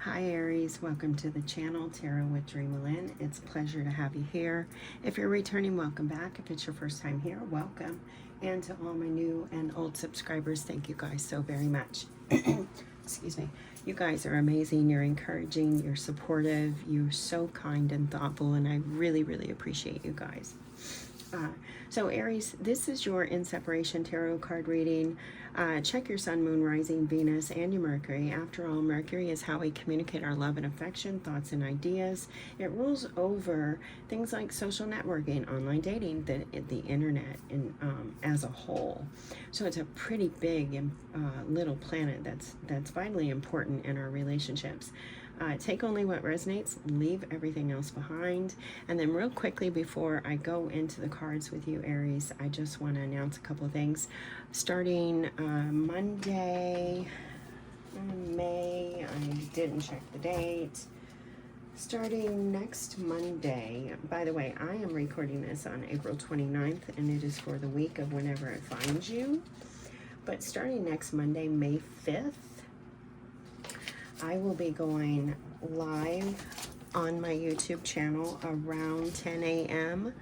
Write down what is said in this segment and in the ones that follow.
Hi Aries, welcome to the channel, Tarot with DreamaLynn. It's a pleasure to have you here. If you're returning, welcome back. If it's your first time here, welcome. And to all my new and old subscribers, thank you guys so very much. Excuse me. You guys are amazing. You're encouraging. You're supportive. You're so kind and thoughtful, and I really, really appreciate you guys. So Aries, this is your In Separation Tarot card reading. Check your Sun, Moon, Rising, Venus, and your Mercury. After all, Mercury is how we communicate our love and affection, thoughts and ideas. It rules over things like social networking, online dating, the internet, and as a whole. So it's a pretty big and little planet that's vitally important in our relationships. Take only what resonates, leave everything else behind. And then real quickly before I go into the cards with you, Aries, I just want to announce a couple of things. Starting Monday, May, I didn't check the date. Starting next Monday, by the way, I am recording this on April 29th, and it is for the week of whenever it finds you. But starting next Monday, May 5th, I will be going live on my YouTube channel around 10 a.m.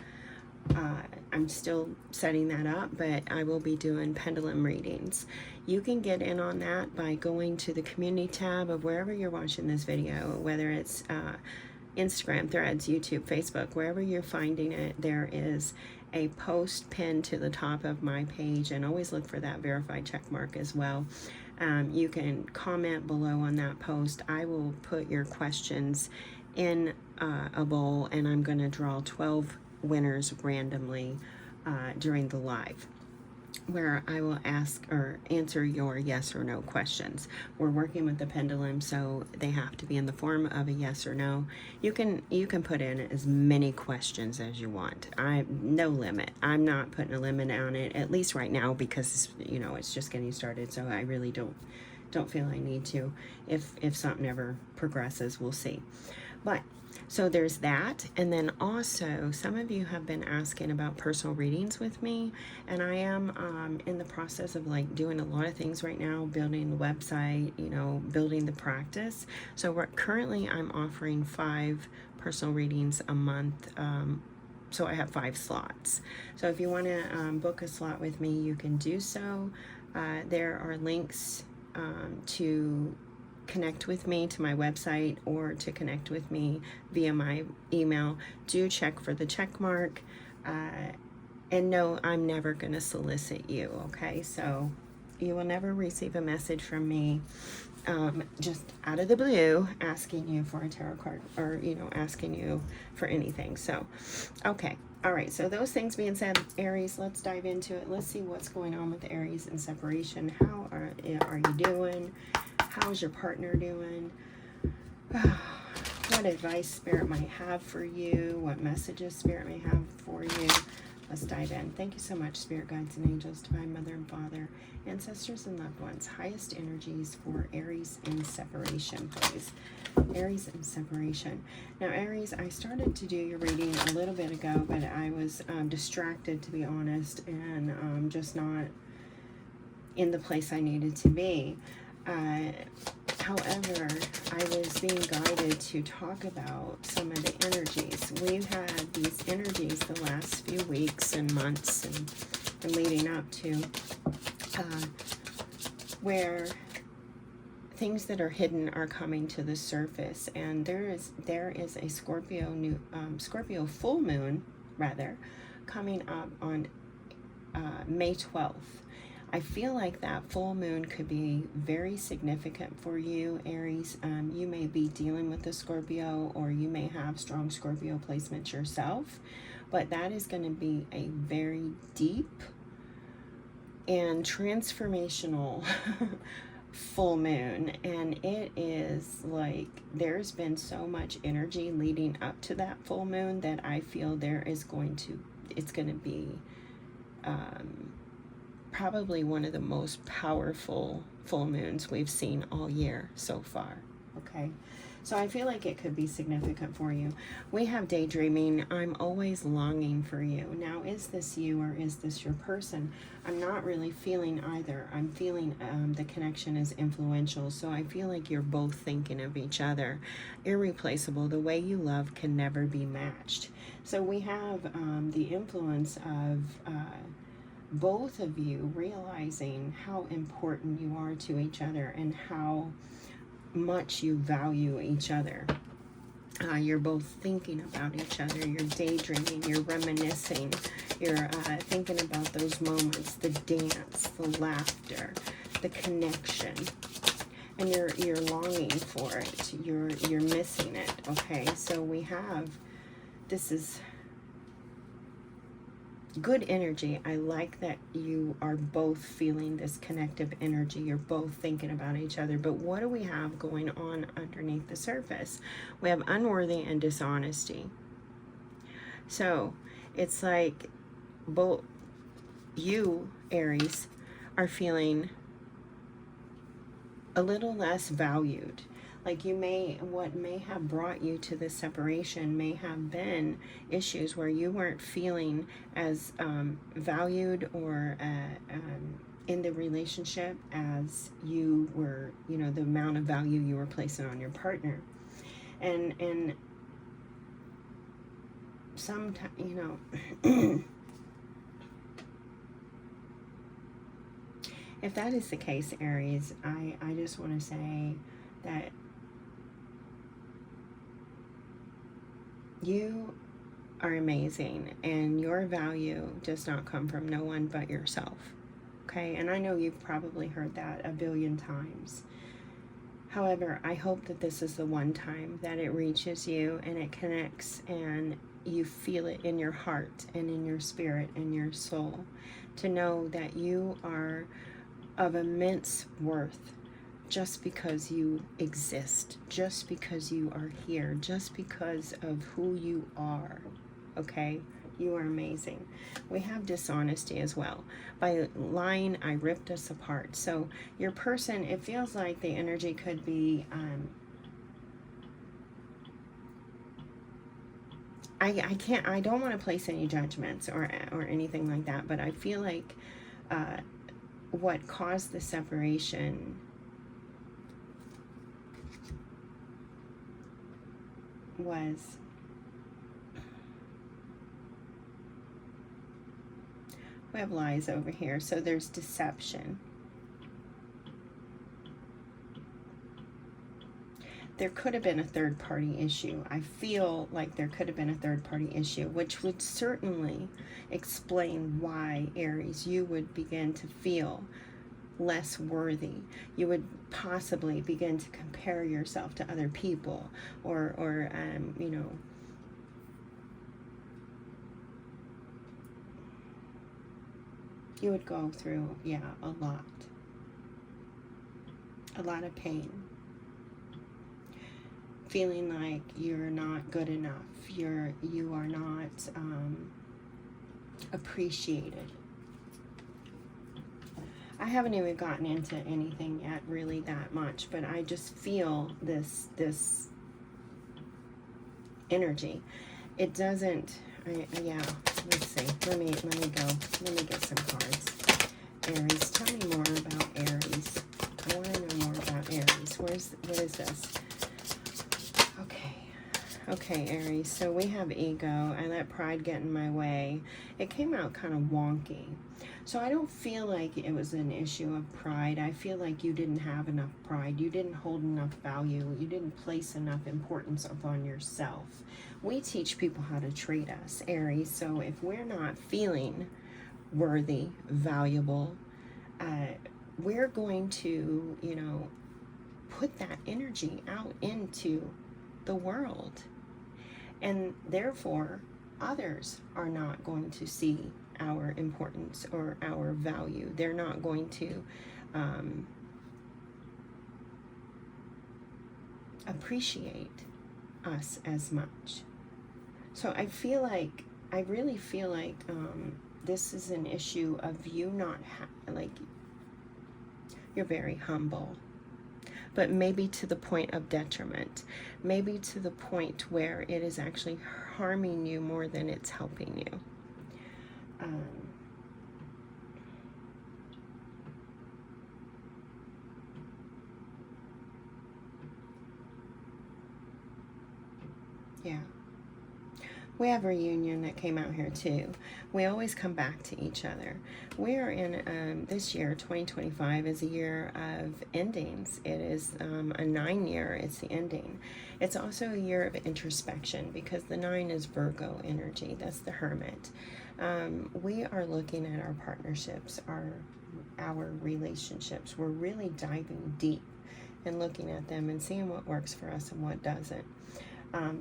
I'm still setting that up, but I will be doing pendulum readings. You can get in on that by going to the community tab of wherever you're watching this video, whether it's Instagram, Threads, YouTube, Facebook, wherever you're finding it, there is a post pinned to the top of my page, and always look for that verified check mark as well. You can comment below on that post. I will put your questions in a bowl, and I'm going to draw 12 winners randomly during the live, where I will ask or answer your yes or no questions. We're working with the pendulum, so they have to be in the form of a yes or no. You can put in as many questions as you want. No limit. I'm not putting a limit on it, at least right now, because you know it's just getting started. So I really don't feel I need to. If something ever progresses, we'll see. But so there's that. And then also, some of you have been asking about personal readings with me, and I am in the process of like doing a lot of things right now, building the website, you know, building the practice. So currently I'm offering 5 personal readings a month. So I have 5 slots. So if you want to book a slot with me, you can do so. There are links to connect with me to my website, or to connect with me via my email. Do check for the check mark. And no, I'm never going to solicit you, okay? So you will never receive a message from me just out of the blue asking you for a tarot card, or, you know, asking you for anything. So, okay. All right, so those things being said, Aries, let's dive into it. Let's see what's going on with Aries in separation. How are you doing? How's your partner doing? What advice Spirit might have for you? What messages Spirit may have for you? Let's dive in. Thank you so much, Spirit Guides and Angels, Divine Mother and Father, Ancestors and Loved Ones. Highest energies for Aries in separation, please. Aries in separation. Now, Aries, I started to do your reading a little bit ago, but I was distracted, to be honest, and just not in the place I needed to be. However, I was being guided to talk about some of the energies. We've had these energies the last few weeks and months and leading up to where things that are hidden are coming to the surface, and there is a Scorpio full moon rather coming up on May 12th. I feel like that full moon could be very significant for you, Aries. You may be dealing with a Scorpio, or you may have strong Scorpio placements yourself, but that is going to be a very deep and transformational full moon. And it is like there's been so much energy leading up to that full moon that I feel it's going to be probably one of the most powerful full moons we've seen all year so far. okay? So I feel like it could be significant for you. We have daydreaming. I'm always longing for you. Now, is this you or is this your person? I'm not really feeling either. I'm feeling the connection is influential. So I feel like you're both thinking of each other. Irreplaceable. The way you love can never be matched. So we have the influence of both of you realizing how important you are to each other and how much you value each other. You're both thinking about each other, you're daydreaming, you're reminiscing, you're thinking about those moments, the dance, the laughter, the connection, and you're longing for it, you're missing it, okay? So we have, this is good energy. I like that you are both feeling this connective energy. You're both thinking about each other. But what do we have going on underneath the surface? We have unworthy and dishonesty. So it's like both you, Aries, are feeling a little less valued. Like what may have brought you to this separation may have been issues where you weren't feeling as valued or in the relationship as you were, you know, the amount of value you were placing on your partner. And sometimes, you know, if that is the case, Aries, I just want to say that you are amazing, and your value does not come from no one but yourself, okay? And I know you've probably heard that a billion times. However, I hope that this is the one time that it reaches you and it connects and you feel it in your heart and in your spirit and your soul, to know that you are of immense worth. Just because you exist, just because you are here, just because of who you are, okay? You are amazing. We have dishonesty as well. By lying, I ripped us apart. So your person, it feels like the energy could be, I don't want to place any judgments or anything like that, but I feel like what caused the separation was we have lies over here, so there's deception. There could have been a third-party issue. I feel like there could have been a third-party issue, which would certainly explain why, Aries, you would begin to feel less worthy. You would possibly begin to compare yourself to other people, or you know, you would go through, yeah, a lot of pain, feeling like you're not good enough, you are not appreciated. I haven't even gotten into anything yet really that much, but I just feel this energy. It doesn't, yeah, let's see. Let me go. Let me get some cards. Aries, tell me more about Aries. I want to know more about Aries. What is this? Okay, Aries. So we have ego. I let pride get in my way. It came out kind of wonky. So I don't feel like it was an issue of pride. I feel like you didn't have enough pride. You didn't hold enough value. You didn't place enough importance upon yourself. We teach people how to treat us, Aries. So if we're not feeling worthy, valuable, we're going to, you know, put that energy out into the world. And therefore, others are not going to see our importance or our value. They're not going to appreciate us as much. So I really feel like this is an issue of you not, like, you're very humble. but maybe to the point of detriment, maybe to the point where it is actually harming you more than it's helping you. Yeah. We have a reunion that came out here too. We always come back to each other. We are in, this year, 2025, is a year of endings. It is a 9-year, it's the ending. It's also a year of introspection because the 9 is Virgo energy. That's the Hermit. We are looking at our partnerships, our relationships. We're really diving deep and looking at them and seeing what works for us and what doesn't.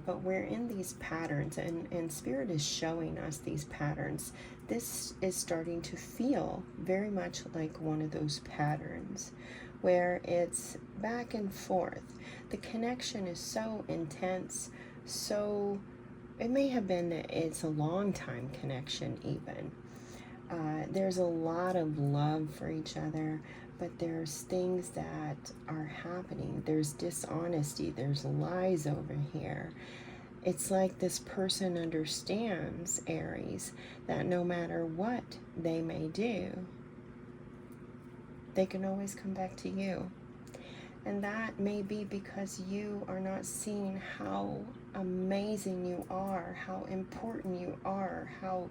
But we're in these patterns, and Spirit is showing us these patterns. This is starting to feel very much like one of those patterns where it's back and forth. The connection is so intense, so it may have been that it's a long time connection even. There's a lot of love for each other, but there's things that are happening. There's dishonesty, there's lies over here. It's like this person understands, Aries, that no matter what they may do, they can always come back to you. And that may be because you are not seeing how amazing you are, how important you are, how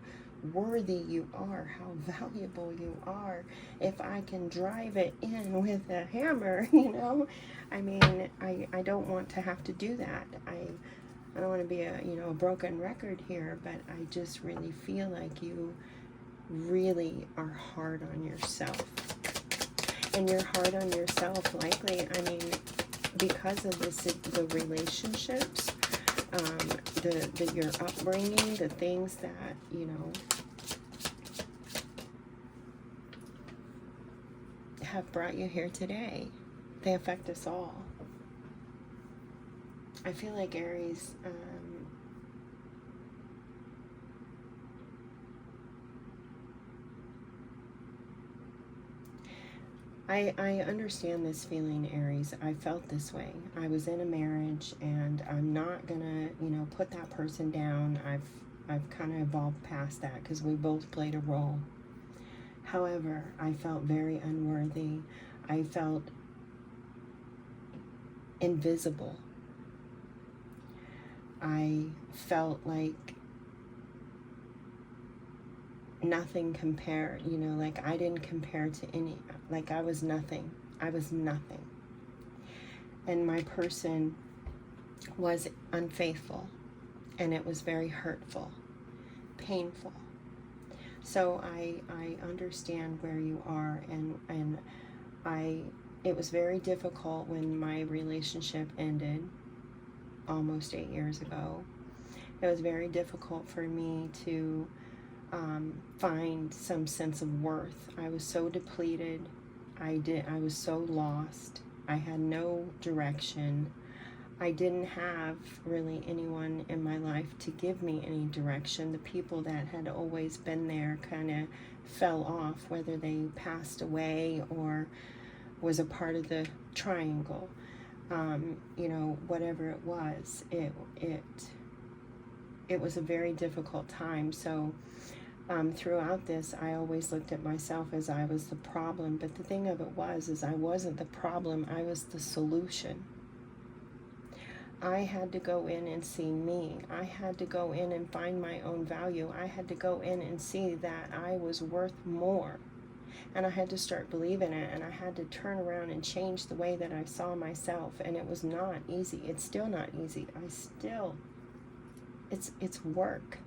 worthy you are, how valuable you are. If I can drive it in with a hammer, you know, I mean, I don't want to have to do that. I don't want to be a broken record here, but I just really feel like you really are hard on yourself. And you're hard on yourself likely, I mean, because of the relationships, your upbringing, the things that, you know, have brought you here today. They affect us all. I feel like Aries, I understand this feeling, Aries. I felt this way. I was in a marriage, and I'm not gonna, put that person down. I've kind of evolved past that because we both played a role. However, I felt very unworthy. I felt invisible. I felt like nothing compared, like I didn't compare to any, like I was nothing. I was nothing. And my person was unfaithful, and it was very hurtful, painful. So I understand where you are, and it was very difficult when my relationship ended almost 8 years ago. It was very difficult for me to find some sense of worth. I was so depleted. I was so lost. I had no direction. I didn't have really anyone in my life to give me any direction. The people that had always been there kind of fell off, whether they passed away or was a part of the triangle. Whatever it was, it was a very difficult time. So throughout this, I always looked at myself as I was the problem. But the thing of it is I wasn't the problem. I was the solution. I had to go in and see me. I had to go in and find my own value. I had to go in and see that I was worth more. And I had to start believing it, and I had to turn around and change the way that I saw myself. And it was not easy. It's still not easy. It's work.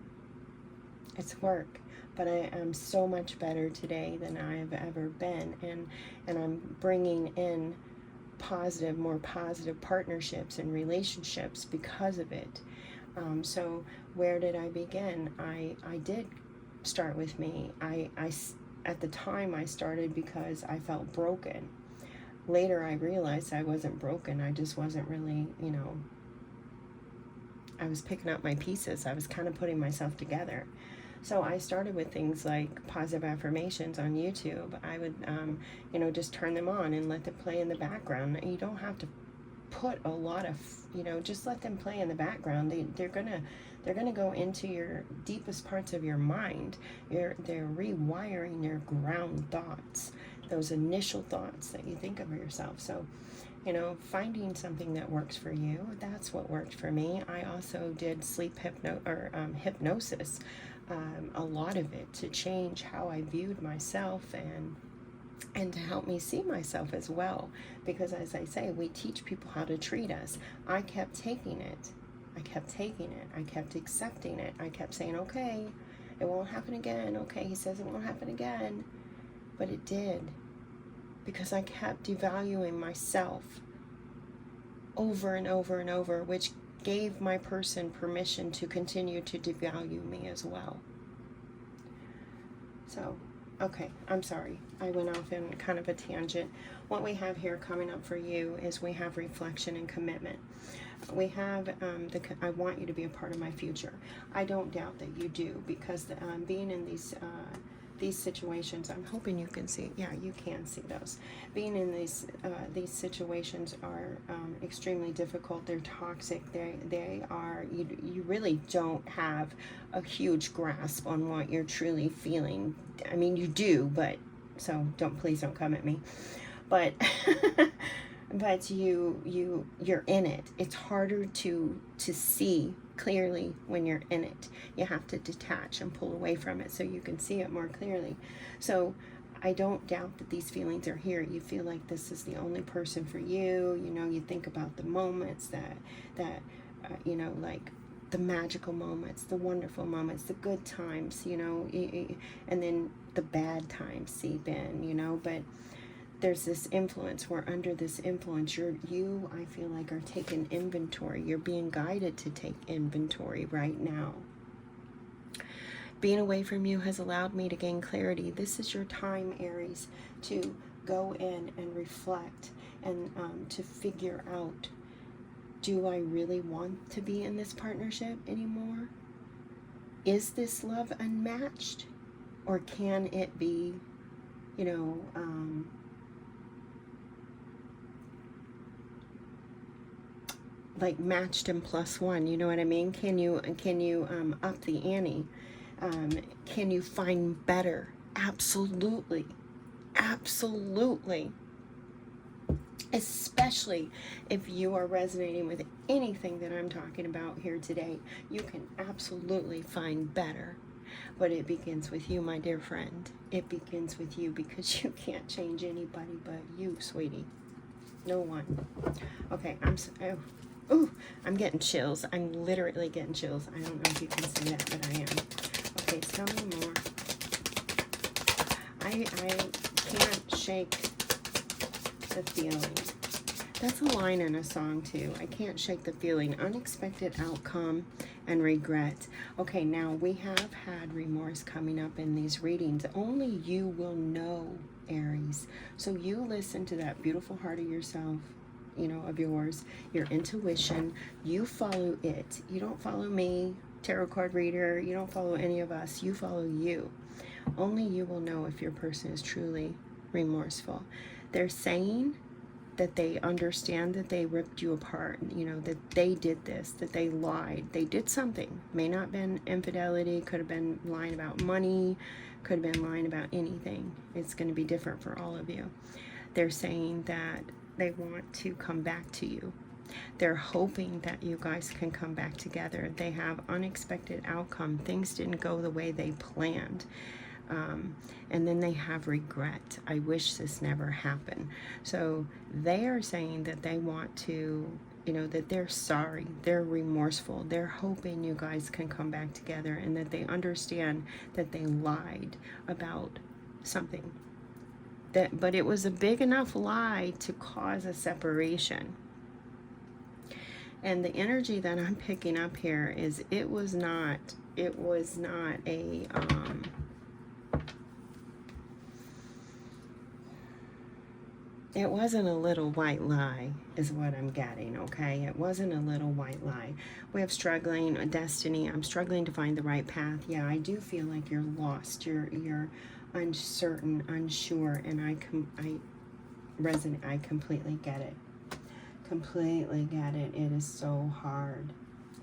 It's work. But I am so much better today than I have ever been. And I'm bringing in more positive partnerships and relationships because of it. So where did I begin? I did start with me. At the time I started because I felt broken. Later I realized I wasn't broken. I just wasn't really, I was picking up my pieces. I was kind of putting myself together. So I started with things like positive affirmations on YouTube. I would, you know, just turn them on and let them play in the background. You don't have to put a lot of, you know, just let them play in the background. They're gonna go into your deepest parts of your mind. They're rewiring your ground thoughts, those initial thoughts that you think of yourself. So, you know, finding something that works for you, that's what worked for me. I also did sleep hypnosis, a lot of it to change how I viewed myself and to help me see myself as well. Because as I say, we teach people how to treat us. I kept taking it. I kept taking it. I kept accepting it. I kept saying, okay, it won't happen again. Okay, he says it won't happen again. But it did. Because I kept devaluing myself over and over and over, which gave my person permission to continue to devalue me as well. So, okay, I'm sorry. I went off in kind of a tangent. What we have here coming up for you is we have reflection and commitment. We have, I want you to be a part of my future. I don't doubt that you do, because being in these situations, I'm hoping you can see, yeah, you can see those. Being in these situations are extremely difficult. They're toxic. They are, you really don't have a huge grasp on what you're truly feeling. I mean, you do, but, so please don't come at me. But, but you're in it. It's harder to see clearly when you're in it. You have to detach and pull away from it so you can see it more clearly. So I don't doubt that these feelings are here. You feel like this is the only person for you. You know, you think about the moments that you know, like the magical moments, the wonderful moments, the good times, you know, and then the bad times seep in, you know. But there's this influence where under this influence, you, I feel like, are taking inventory. You're being guided to take inventory right now. Being away from you has allowed me to gain clarity. This is your time, Aries, to go in and reflect and to figure out, do I really want to be in this partnership anymore? Is this love unmatched? Or can it be, you know, like matched and plus one, you know what I mean? Can you up the ante? Can you find better? Absolutely. Absolutely. Especially if you are resonating with anything that I'm talking about here today, you can absolutely find better. But it begins with you, my dear friend. It begins with you, because you can't change anybody but you, sweetie. No one. Okay, I'm getting chills. I'm literally getting chills. I don't know if you can see that, but I am. Okay, tell me more. I can't shake the feeling. That's a line in a song too. I can't shake the feeling. Unexpected outcome and regret. Okay, now we have had remorse coming up in these readings. Only you will know, Aries. So you listen to that beautiful heart of yourself, you know, of yours, your intuition. You follow it. You don't follow me, tarot card reader. You don't follow any of us. You follow you. Only you will know if your person is truly remorseful. They're saying that they understand that they ripped you apart, you know, that they did this, that they lied. They did something. May not have been infidelity, could have been lying about money, could have been lying about anything. It's going to be different for all of you. They're saying that they want to come back to you. They're hoping that you guys can come back together. They have unexpected outcome. Things didn't go the way they planned. And then they have regret. I wish this never happened. So they are saying that they want to, you know, that they're sorry, they're remorseful, they're hoping you guys can come back together, and that they understand that they lied about something. But it was a big enough lie to cause a separation. And the energy that I'm picking up here is it was not a It wasn't a little white lie is what I'm getting, okay? It wasn't a little white lie. We have struggling, destiny. I'm struggling to find the right path. Yeah, I do feel like you're lost. You're uncertain, unsure, and I resonate. I completely get it. Completely get it. It is so hard.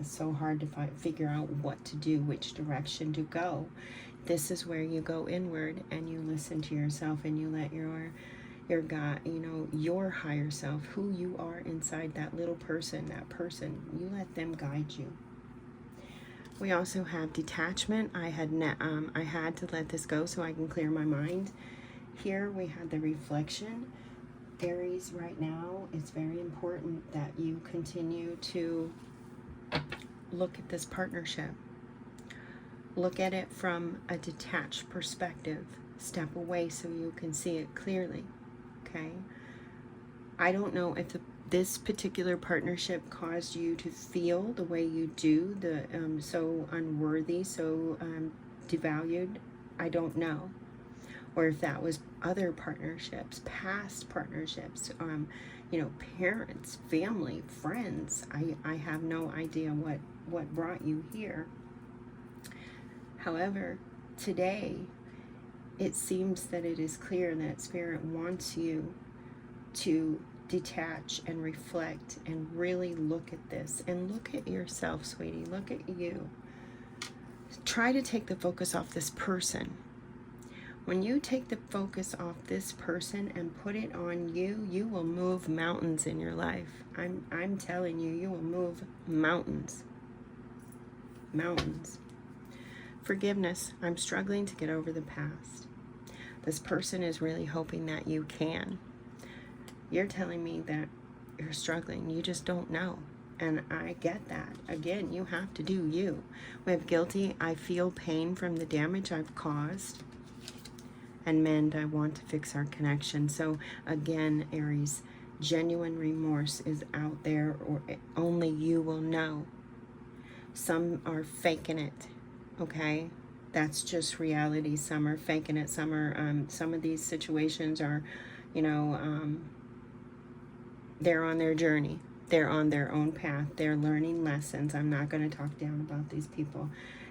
It's so hard to figure out what to do, which direction to go. This is where you go inward and you listen to yourself and you let your God, you know, your higher self, who you are inside that little person, you let them guide you. We also have detachment. I had to let this go so I can clear my mind. Here we had the reflection. Aries, right now, it's very important that you continue to look at this partnership. Look at it from a detached perspective. Step away so you can see it clearly. Okay? I don't know if this particular partnership caused you to feel the way you do, so unworthy, so devalued. I don't know. Or if that was other partnerships, past partnerships, you know, parents, family, friends. I have no idea what brought you here. However, today, it seems that it is clear that Spirit wants you to detach and reflect and really look at this and look at yourself, sweetie. Look at you. Try to take the focus off this person. When you take the focus off this person and put it on you, you will move mountains in your life. I'm telling you, you will move mountains. Mountains. Forgiveness. I'm struggling to get over the past. This person is really hoping that you can. You're telling me that you're struggling. You just don't know. And I get that. Again, you have to do you. We have guilty. I feel pain from the damage I've caused. And mend. I want to fix our connection. So again, Aries, genuine remorse is out there, or only you will know. Some are faking it. Okay, that's just reality. Some are faking it. Some of these situations are, you know, they're on their journey. They're on their own path. They're learning lessons. I'm not going to talk down about these people.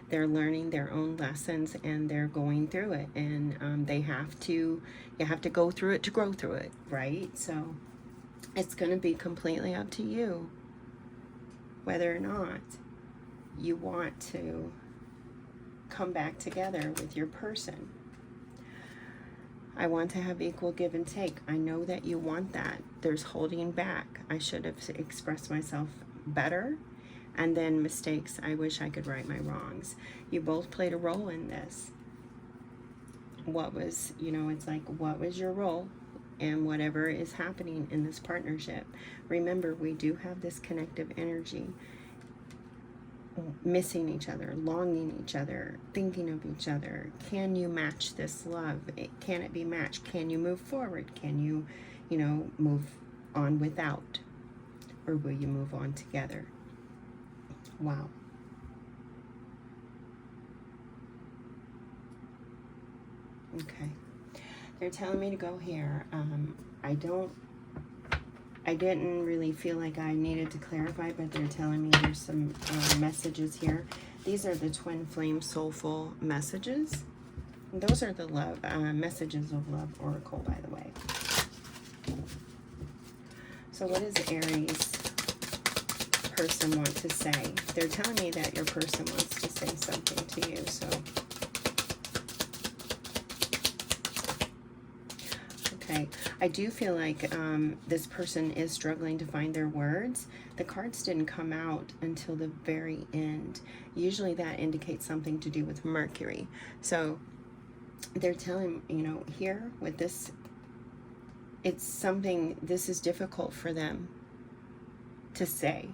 They're learning their own lessons and they're going through it. And you have to go through it to grow through it, right? So it's going to be completely up to you whether or not you want to come back together with your person. I want to have equal give and take. I know that you want that. There's holding back. I should have expressed myself better. And then mistakes. I wish I could right my wrongs. You both played a role in this. What was, you know, it's like, what was your role? And whatever is happening in this partnership. Remember, we do have this connective energy. Missing each other, longing each other, thinking of each other. Can you match this love? Can it be matched? Can you move forward? Can you, you know, move on without? Or will you move on together? Wow. Okay. They're telling me to go here. I didn't really feel like I needed to clarify, but they're telling me there's some messages here. These are the Twin Flame Soulful Messages. And those are the love Messages of Love Oracle, by the way. So what does Aries person want to say? They're telling me that your person wants to say something to you, so... Okay, I do feel like this person is struggling to find their words. The cards didn't come out until the very end. Usually that indicates something to do with Mercury. So they're telling, you know, here with this, it's something, this is difficult for them to say.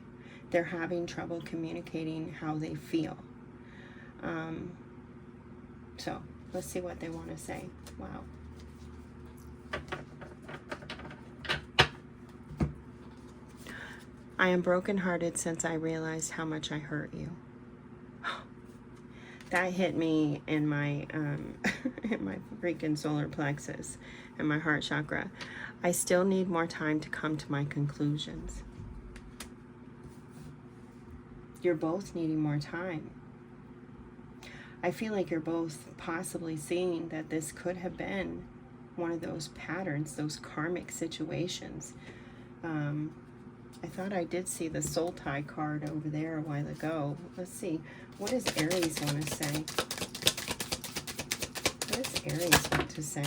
They're having trouble communicating how they feel. So let's see what they want to say. Wow. I am brokenhearted since I realized how much I hurt you. That hit me in my in my freaking solar plexus and my heart chakra. I still need more time to come to my conclusions. You're both needing more time. I feel like you're both possibly seeing that this could have been one of those patterns, those karmic situations. I thought I did see the soul tie card over there a while ago. Let's see. What does Aries want to say? What does Aries want to say?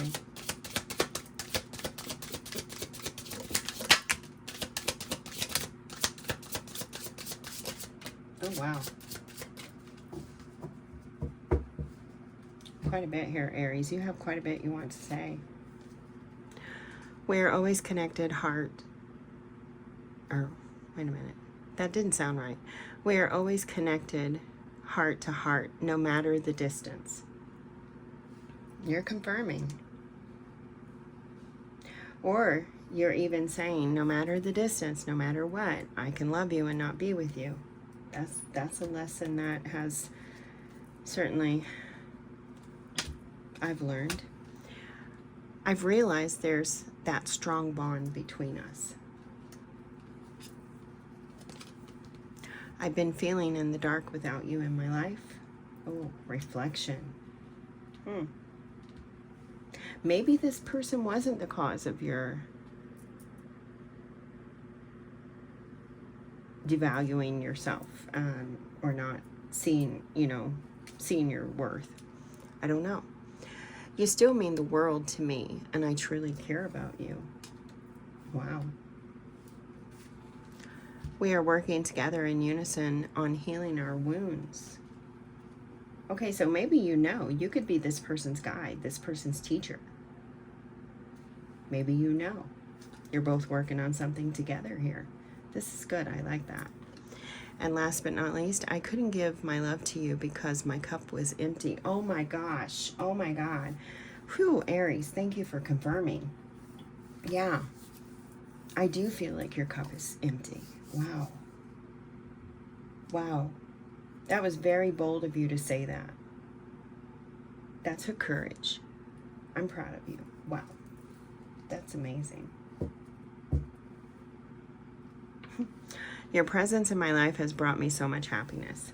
Oh, wow. Quite a bit here, Aries. You have quite a bit you want to say. We're always connected, heart. Or, wait a minute. That didn't sound right. We are always connected, heart to heart, no matter the distance. You're confirming. Or you're even saying, no matter the distance, no matter what, I can love you and not be with you. That's a lesson that has certainly I've learned. I've realized there's that strong bond between us. I've been feeling in the dark without you in my life. Oh, reflection. Maybe this person wasn't the cause of your devaluing yourself, or not seeing, seeing your worth. I don't know. You still mean the world to me, and I truly care about you. Wow. We are working together in unison on healing our wounds. Okay, so maybe you could be this person's guide, this person's teacher. Maybe you're both working on something together here. This is good. I like that. And last but not least, I couldn't give my love to you because my cup was empty. Oh my gosh. Oh my God. Whew, Aries, thank you for confirming. Yeah, I do feel like your cup is empty. Wow. Wow. That was very bold of you to say that. That took courage. I'm proud of you. Wow. That's amazing. Your presence in my life has brought me so much happiness.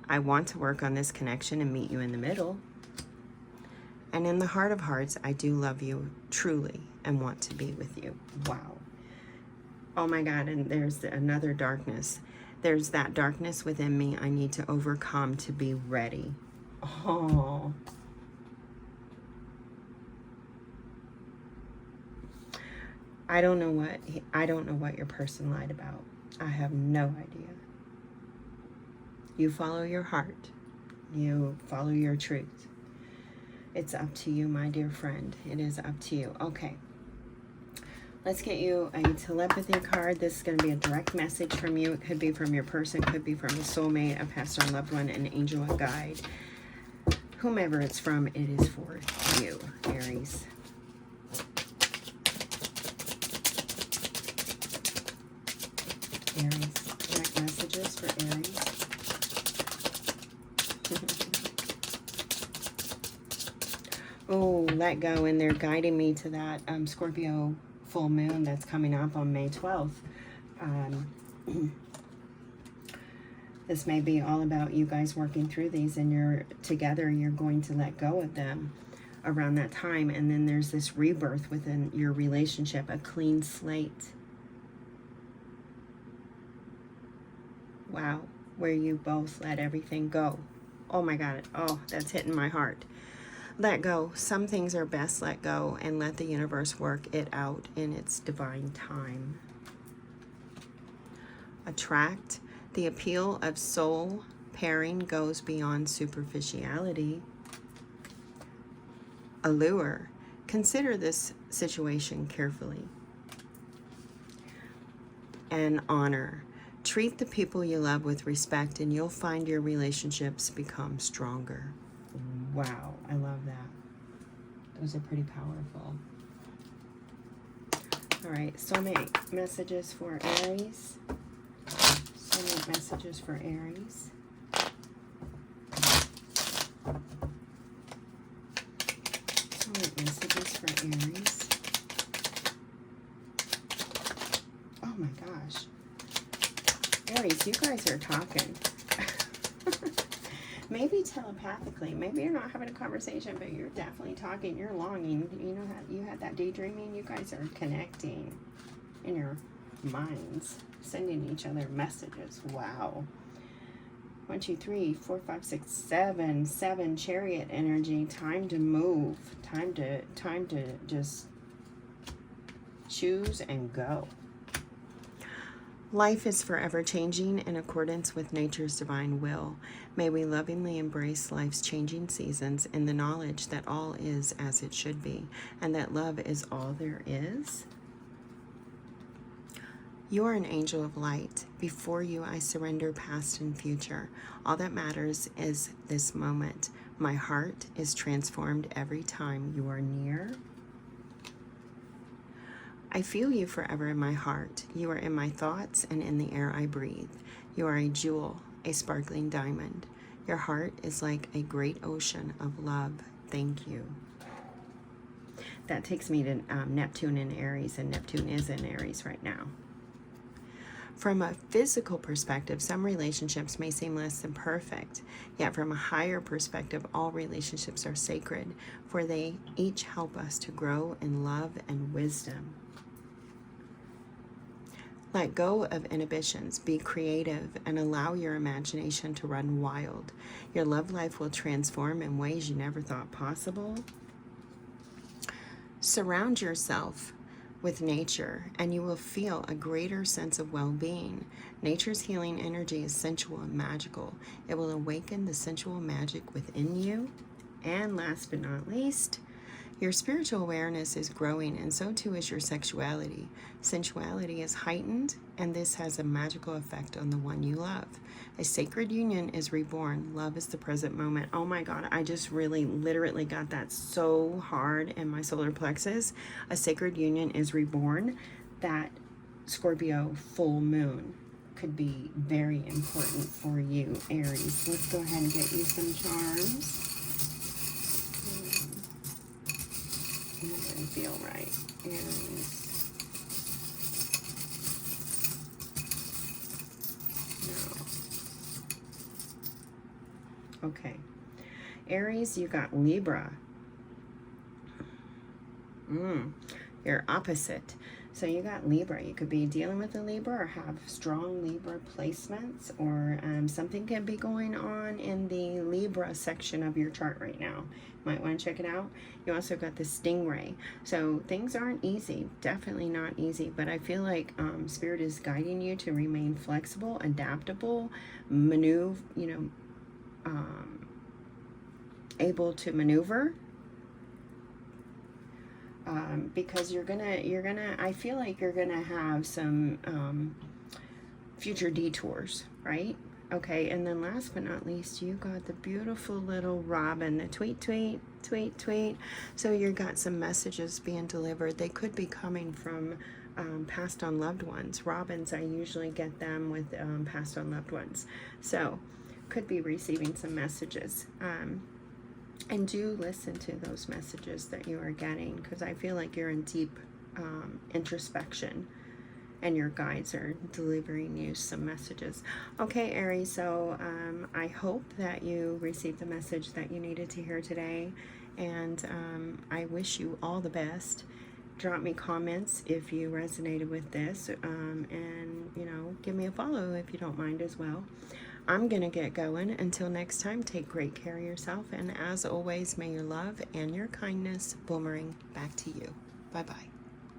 I want to work on this connection and meet you in the middle. And in the heart of hearts, I do love you truly and want to be with you. Wow. Oh my God, and there's another darkness. There's that darkness within me I need to overcome to be ready. Oh. I don't know what your person lied about. I have no idea. You follow your heart. You follow your truth. It's up to you, my dear friend. It is up to you. Okay. Let's get you a telepathy card. This is going to be a direct message from you. It could be from your person, could be from a soulmate, a past or loved one, an angel, a guide. Whomever it's from, it is for you, Aries. Aries, direct messages for Aries. Oh, let go. And they're guiding me to that Scorpio full moon that's coming up on May 12th. This may be all about you guys working through these, and you're together, you're going to let go of them around that time. And then there's this rebirth within your relationship, a clean slate. Wow, where you both let everything go. Oh my God, oh, that's hitting my heart. Let go. Some things are best let go and let the universe work it out in its divine time. Attract. The appeal of soul pairing goes beyond superficiality. Allure. Consider this situation carefully. And honor. Treat the people you love with respect and you'll find your relationships become stronger. Wow, I love that. Those are pretty powerful. All right, soulmate messages for Aries. Soulmate messages for Aries. Soulmate messages Aries, you guys are talking. Maybe telepathically. Maybe you're not having a conversation, but you're definitely talking. You're longing. You know how you had that daydreaming? You guys are connecting in your minds, sending each other messages. Wow. 1, 2, 3, 4, 5, 6, 7. 7 chariot energy. Time to move. Time to just choose and go. Life is forever changing in accordance with nature's divine will. May we lovingly embrace life's changing seasons in the knowledge that all is as it should be, and that love is all there is. You are an angel of light. Before you, I surrender past and future. All that matters is this moment. My heart is transformed every time you are near. I feel you forever in my heart. You are in my thoughts and in the air I breathe. You are a jewel, a sparkling diamond. Your heart is like a great ocean of love. Thank you. That takes me to Neptune in Aries, and Neptune is in Aries right now. From a physical perspective, some relationships may seem less than perfect, yet from a higher perspective, all relationships are sacred, for they each help us to grow in love and wisdom. Let go of inhibitions, be creative, and allow your imagination to run wild. Your love life will transform in ways you never thought possible. Surround yourself with nature, and you will feel a greater sense of well-being. Nature's healing energy is sensual and magical. It will awaken the sensual magic within you. And last but not least, your spiritual awareness is growing, and so too is your sexuality. Sensuality is heightened, and this has a magical effect on the one you love. A sacred union is reborn. Love is the present moment. Oh my God, I just really literally got that so hard in my solar plexus. A sacred union is reborn. That Scorpio full moon could be very important for you, Aries. Let's go ahead and get you some charms. That didn't feel right. Aries. No. Okay. Aries, you got Libra. You're opposite. So you got Libra. You could be dealing with a Libra or have strong Libra placements, or something can be going on in the Libra section of your chart right now. Might want to check it out. You also got the Stingray. So things aren't easy. Definitely not easy. But I feel like Spirit is guiding you to remain flexible, adaptable, able to maneuver. Because I feel like you're gonna have some future detours, right? Okay, and then last but not least, you got the beautiful little robin, the tweet, tweet, tweet, tweet. So you got some messages being delivered. They could be coming from passed on loved ones. Robins, I usually get them with passed on loved ones. So could be receiving some messages. And do listen to those messages that you are getting, because I feel like you're in deep introspection, and your guides are delivering you some messages. Okay, Aries, so I hope that you received the message that you needed to hear today, and I wish you all the best. Drop me comments if you resonated with this, and give me a follow if you don't mind as well. I'm gonna get going. Until next time, take great care of yourself, and as always, may your love and your kindness boomerang back to you. Bye-bye.